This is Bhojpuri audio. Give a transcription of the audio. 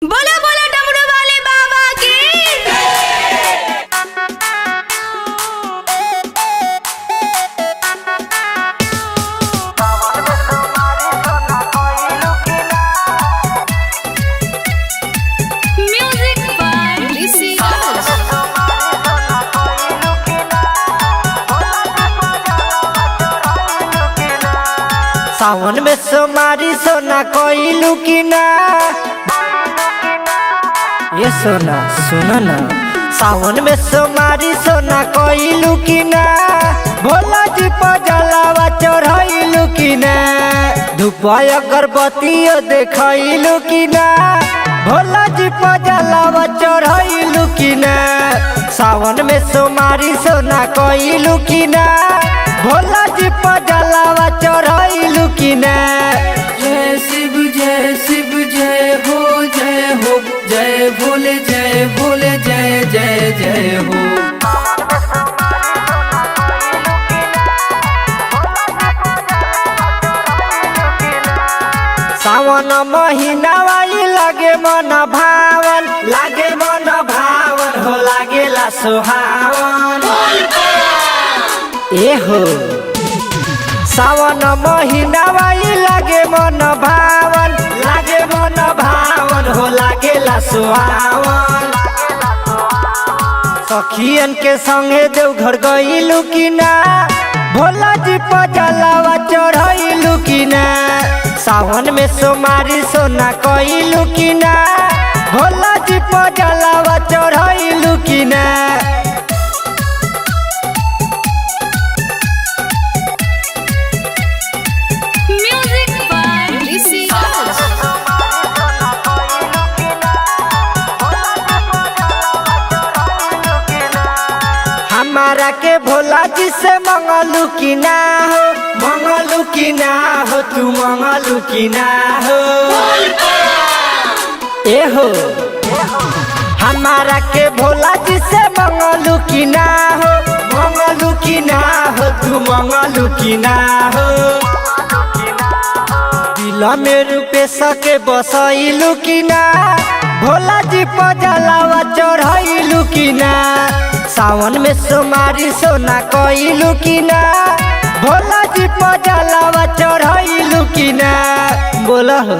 बोलो बोलो डमरू वाले बाबा की। म्यूजिक बाय ऋषि सावन में सोमारी सोना कोइलू की ना। ये सोना सुनो ना, सावन में सोमारी सोना कोइलू की ना। भोला जी पर जलावा चढ़ाइलू की ना। धूपा अगरबत्तियों देखैलू की ना। भोला जी पर जलावा चढ़ाइलू की ना। सावन में सोमारी सोना कोइलू की ना। भोला जी पर जलावा चढ़ाइलू की ना। जय शिव जय हो जय हो, जय भोले जय जय जय हो। सावन महीना वाली लागे मन भावन, लागे मन भावन हो लागेला सुहावन। ए हो सावन महीना वाली लागे मन भावन, लागे मन भावन हो लागेला सुहावन। सखियन के संगे देवघर गइलू की ना। भोला जी पर जलावा चढ़ाइलू की ना। सावन में सोमारी सोना कइलू की ना। भोला जी पर जलावा चढ़ाइलू की ना। म्यूजिक बाय ऋषि हमारा के भोला जी से मंगलू की ना हो, मंगलू की ना हो, तू मंगलू की ना हो। ए हो हमारा के भोला जी से मंगलू की ना हो, मंगलू की ना हो, तू मंगलू की ना हो। दिल में रुपे सके बसैलू की ना। भोला जी पर जलावा चढ़ाइलू की ना। सावन में सोमारी सोना कइलू की ना। भोला जी पर जलावा चढ़ाइलू की ना। बोला हो।